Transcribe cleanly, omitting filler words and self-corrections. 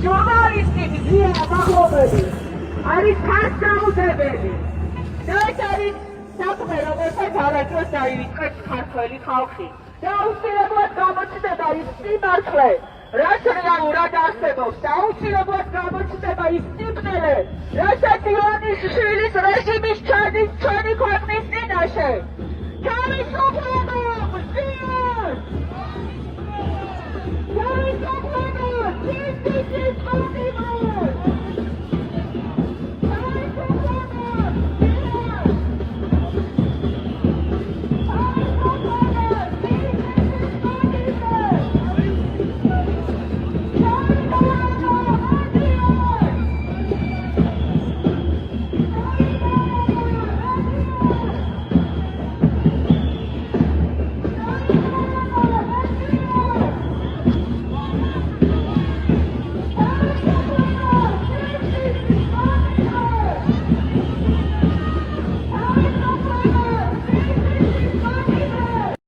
ჟურნალისტები, ზიანა მახლობელი, არის ხარჯამუზებელი. და ეს არის საქმე, რომელსაც არასდროს დაივიწყებს ქართველი ხალხი. და აუცილებლად გამოჩნდება ის სიმართლე, რაც რეალურად არსებობს. აუცილებლად გამოჩნდება ის სიმღერა, რასაც ივანიშვილის რეჟიმის ჩადის ჩვენი ქვეყნის წინაშე. თავისუფლება! მზიან! თავისუფლება! სისტემის კონტროლი!